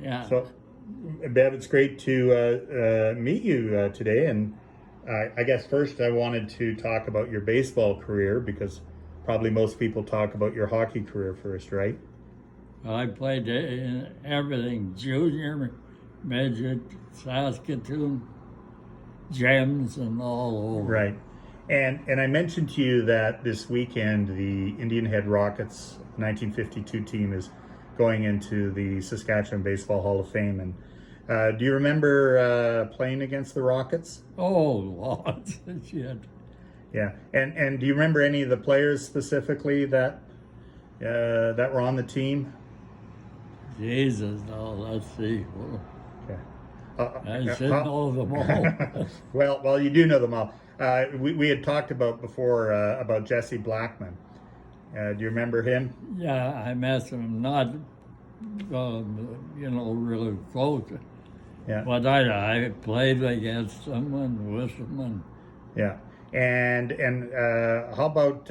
Yeah. So, Bev, it's great to meet you today. And I guess first I wanted to talk about your baseball career because probably most people talk about your hockey career first, right? I played in everything, junior, midget, Saskatoon, gems, and all over. Right. And I mentioned to you that this weekend the Indian Head Rockets 1952 team is going into the Saskatchewan Baseball Hall of Fame. And do you remember playing against the Rockets? Oh, lots of shit. Yeah. And do you remember any of the players specifically that were on the team? Jesus, now let's see. Well, Okay. I should know them all. Well, you do know them all. We had talked about before about Jesse Blackman. Do you remember him? Yeah, I met him, not, really close. Yeah. But I played against him and with him. And Yeah. And how about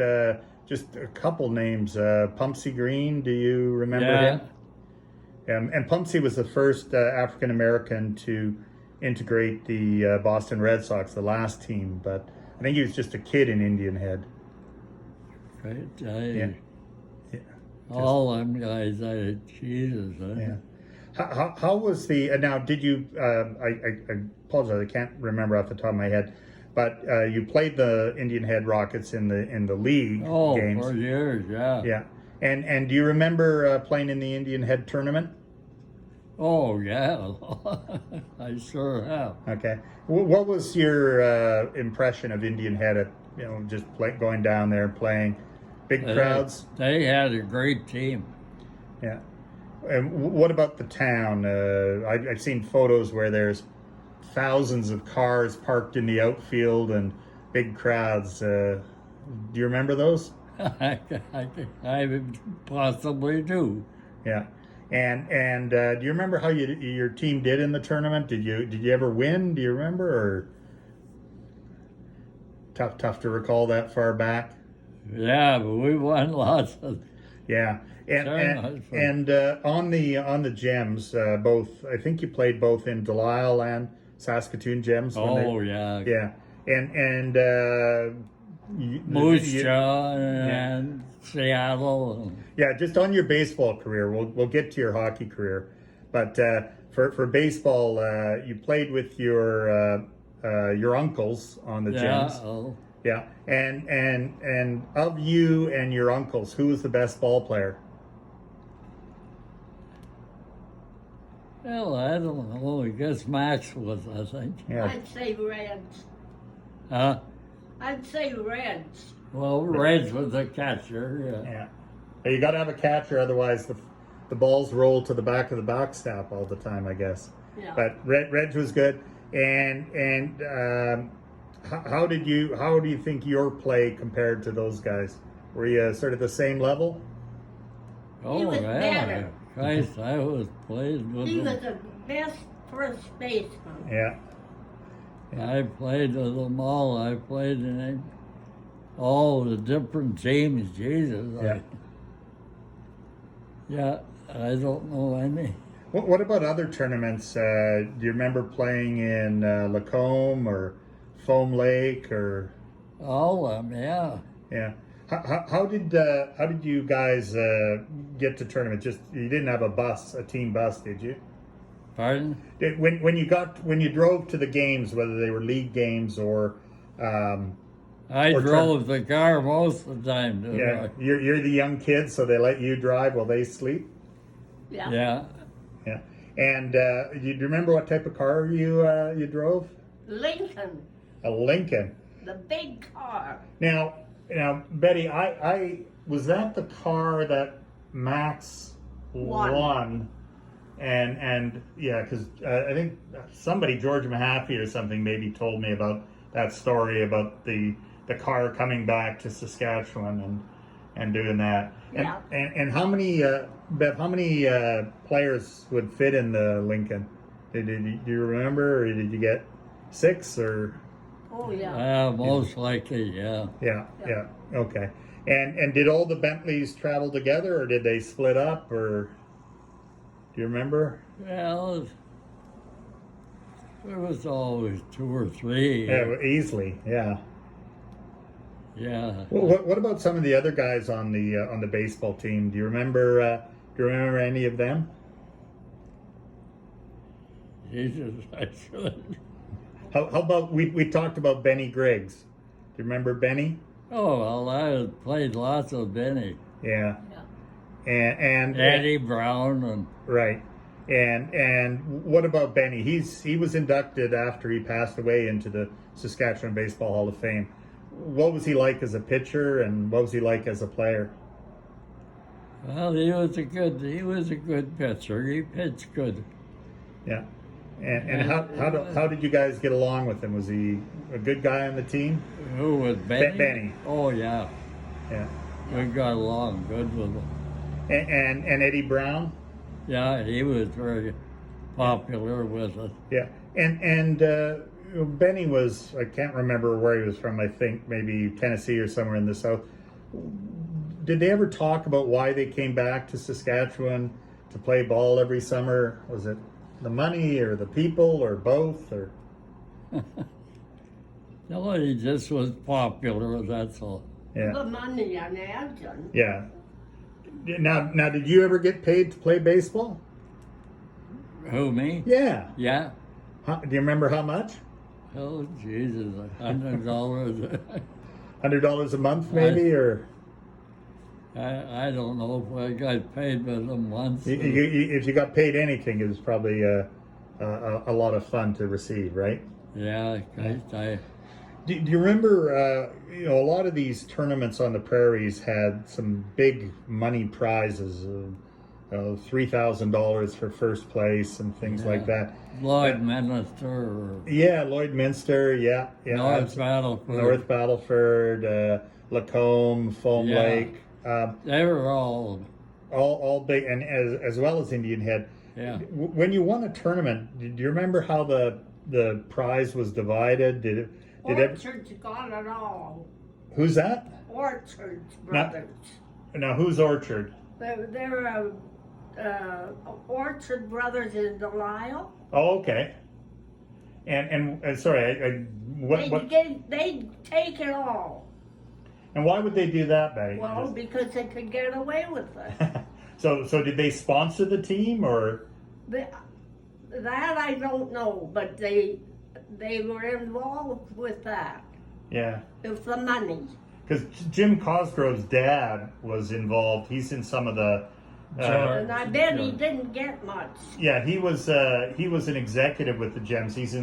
just a couple names? Pumpsy Green, do you remember him? And Pumpsy was the first African American to integrate the Boston Red Sox, the last team. But I think he was just a kid in Indian Head. right, Yeah. Yeah. all them guys, Jesus. Yeah. How was the now? Did you? I apologize. I can't remember off the top of my head, but you played the Indian Head Rockets in the league Oh, games. for years, yeah. Yeah. And do you remember playing in the Indian Head tournament? Oh, yeah. I sure have. Okay. What was your impression of Indian Head at just going down there playing big crowds? They had a great team. Yeah. And what about the town? I've seen photos where there's thousands of cars parked in the outfield and big crowds. Do you remember those? I possibly do. Yeah. And do you remember how your team did in the tournament? Did you ever win? Do you remember? Or tough to recall that far back. Yeah, but we won lots of. Yeah. And on the Gems, both I think you played both in Delisle and Saskatoon Gems. Oh, yeah. Yeah. And Moose Jaw and Seattle. yeah, just on your baseball career, we'll get to your hockey career, but for baseball, you played with your uncles on the Gems. Oh. Yeah, and of you and your uncles, who was the best ball player? Well, I don't know. I guess Max was, I think. Yeah. I'd say Reds. Huh? I'd say Reds. Well, Reg was a catcher. Yeah. You got to have a catcher, otherwise the balls roll to the back of the backstop all the time, I guess. Yeah. But Reg was good, and how do you think your play compared to those guys? Were you sort of the same level? Oh, He was yeah. better. Christ, I was played with He him. was the best first baseman. Yeah. I played with them all. I played in all the different teams. Jesus. Yeah. Yeah, I don't know any. What about other tournaments? Do you remember playing in Lacombe or Foam Lake or? All of them, yeah. Yeah. How did you guys get to tournament? Just you didn't have a team bus, did you? Pardon? When you drove to the games, whether they were league games or I or drove the car most of the time. yeah, you're the young kids, so they let you drive while they sleep. Yeah. Yeah. Yeah. And do you remember what type of car you drove? Lincoln, A Lincoln. the big car. Now, Betty, I was that the car that Max won, and yeah, because I think somebody, George Mahaffey or something, maybe told me about that story about the car coming back to Saskatchewan and doing that. Yeah. And how many Bev? How many players would fit in the Lincoln? Do you remember, or did you get 6 or? Oh, yeah. Most likely, yeah. Yeah. Okay. And did all the Bentleys travel together, or did they split up, or do you remember? Well, there was always 2 or 3. Yeah, easily. Yeah. Yeah. Well, what about some of the other guys on the baseball team? Do you remember? Do you remember any of them? Jesus, I should. How about we talked about Benny Griggs? Do you remember Benny? Oh, well, I played lots of Benny. Yeah. Yeah. And Eddie Brown and right. And what about Benny? He was inducted after he passed away into the Saskatchewan Baseball Hall of Fame. What was he like as a pitcher, and what was he like as a player? well, he was a good pitcher. He pitched good. Yeah. And how did you guys get along with him? Was he a good guy on the team? Who was Benny? Benny. Oh yeah, Yeah. we got along good with him. And Eddie Brown? Yeah, he was very popular with us. Yeah. And Benny was, I can't remember where he was from, I think maybe Tennessee or somewhere in the South. Did they ever talk about why they came back to Saskatchewan to play ball every summer? Was it the money or the people or both? Or No, he just was popular, that's all. yeah. The money, I imagine. Yeah. Now, did you ever get paid to play baseball? Who, me? Yeah. Yeah. Do you remember how much? Oh, Jesus, $100. $100 a month, maybe, or I don't know if I got paid with them once. if you got paid anything, it was probably a lot of fun to receive, right? Yeah, I Do you remember? A lot of these tournaments on the prairies had some big money prizes, $3,000 for first place and things like that. Lloyd Minister. Yeah, Lloyd Minster. Yeah, North Battleford. North Battleford, Lacombe, Foam Yeah. Lake. They were all All big, and as well as Indian Head. yeah. When you won a tournament, do you remember how the prize was divided? Did it? Orchard's got it all. Who's that? Orchard's brothers. Now who's Orchard? They're Orchard Brothers in Delisle. Oh, okay. And sorry, They take it all. and why would they do that, Betty? Well, because they could get away with it. So did they sponsor the team, or? That I don't know, but they were involved with that. Yeah. With the money. Because Jim Cosgrove's dad was involved. He's in some of the. And I bet he didn't get much. Yeah, he was an executive with the Gems. He's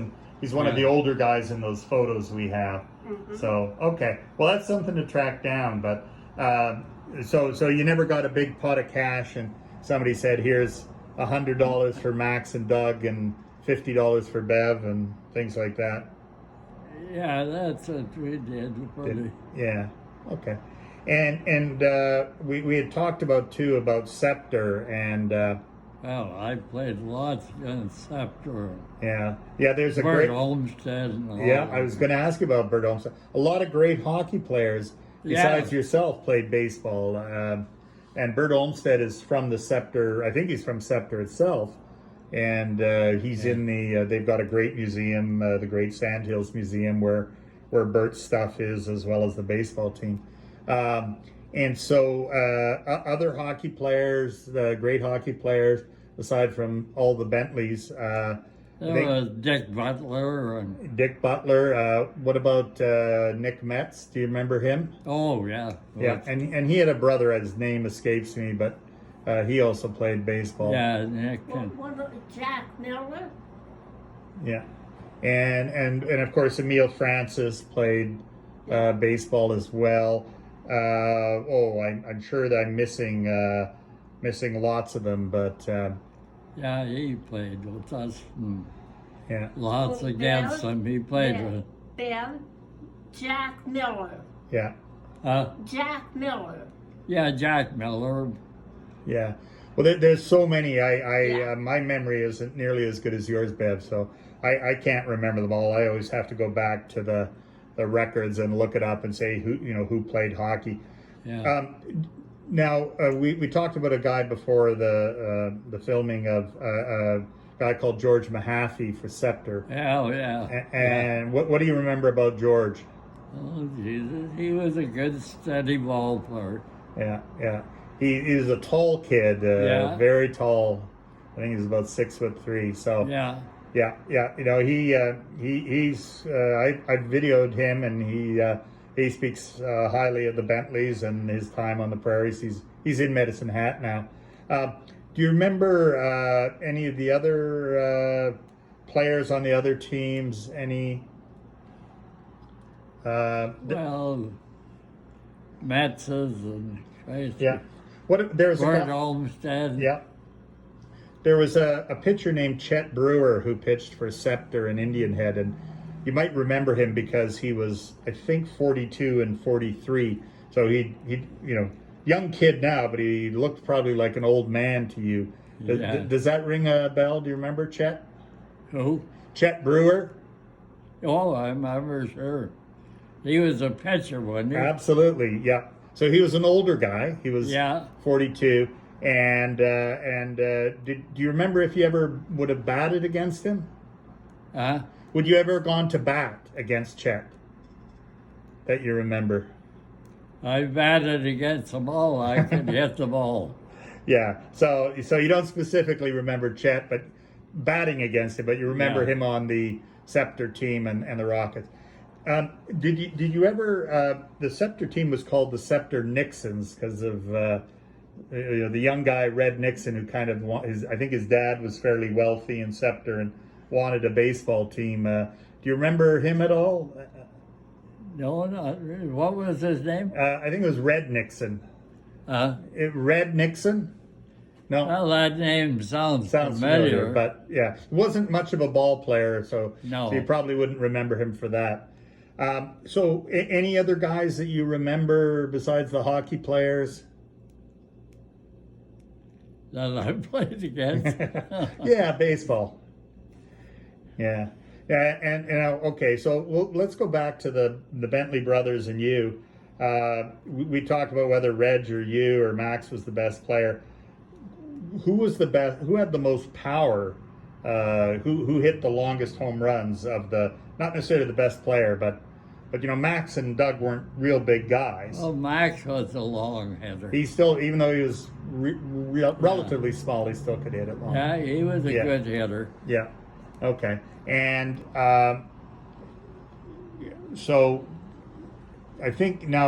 one of the older guys in those photos we have. Mm-hmm. So okay, well that's something to track down. But so you never got a big pot of cash, and somebody said, "Here's $100 for Max and Doug, and $50 for Bev," and things like that. Yeah, that's what we did. Yeah. Okay. And we had talked about Scepter and Well, I played lots against Scepter. yeah. There's a Bert great Olmsted and all yeah. of I was them. going to ask you about Bert Olmsted. A lot of great hockey players besides yourself played baseball. And Bert Olmsted is from the Scepter. I think he's from Scepter itself. And he's in the. They've got a great museum, the Great Sandhills Museum, where Bert's stuff is, as well as the baseball team. And so other hockey players, great hockey players, aside from all the Bentleys. There was Dick Butler and Dick Butler. What about Nick Metz? Do you remember him? oh yeah, Yeah, and he had a brother. His name escapes me, but he also played baseball. yeah, Nick and Jack Miller. Yeah, and of course Emile Francis played baseball as well. I'm sure that I'm missing lots of them, but yeah, he played with us. And yeah, lots Well, against Bev- him. He played Bev- with. Ben, Jack Miller. yeah, Jack Miller. Yeah, Jack Miller. yeah. Well, there's so many. Yeah. My memory isn't nearly as good as yours, Bev. So I can't remember them all. I always have to go back to the records and look it up and say who played hockey. Yeah. Now we talked about a guy before the filming of a guy called George Mahaffey for Scepter. Yeah, yeah. And what do you remember about George? Oh, Jesus. He was a good, steady ball player. Yeah, yeah. He was a tall kid, Yeah. very tall. I think he's about 6'3". So Yeah. yeah, yeah. You know, he's I videoed him, and he speaks highly of the Bentleys and his time on the prairies. He's in Medicine Hat now. Do you remember any of the other players on the other teams? Any? Well, Metz's and Christ. Yeah. There's Gord a guy, Olmsted. yeah. There was a pitcher named Chet Brewer who pitched for Scepter and Indian Head, and you might remember him because he was, I think, 42 and 43. So he young kid now, but he looked probably like an old man to you. Yeah. Does that ring a bell? Do you remember Chet? Who? Chet Brewer? Oh, I remember, sure. He was a pitcher, wasn't he? Absolutely, yeah. So he was an older guy. He was 42. And do you remember if you ever would have batted against him? Huh? Would you ever have gone to bat against Chet? That you remember? I batted against the ball. I could hit the ball. Yeah. So you don't specifically remember Chet, but batting against him, but you remember him on the Scepter team and the Rockets. Did you ever? The Scepter team was called the Scepter Nixons because of the young guy Red Nixon, who kind of I think his dad was fairly wealthy in Scepter and wanted a baseball team. Do you remember him at all? No, not really. What was his name? I think it was Red Nixon. Red Nixon? No. Well, that name sounds familiar, but yeah, wasn't much of a ball player, so you probably wouldn't remember him for that. So any other guys that you remember besides the hockey players? That I played against? Yeah, baseball. Yeah. Yeah, and okay, so let's go back to the Bentley brothers and you. We talked about whether Reg or you or Max was the best player. Who was the best? Who had the most power? Who hit the longest home runs of not necessarily the best player, but Max and Doug weren't real big guys. Well, Max was a long hitter. He still, even though he was relatively small, he still could hit it long. Yeah, he was a good hitter. Yeah. Okay. And so I think now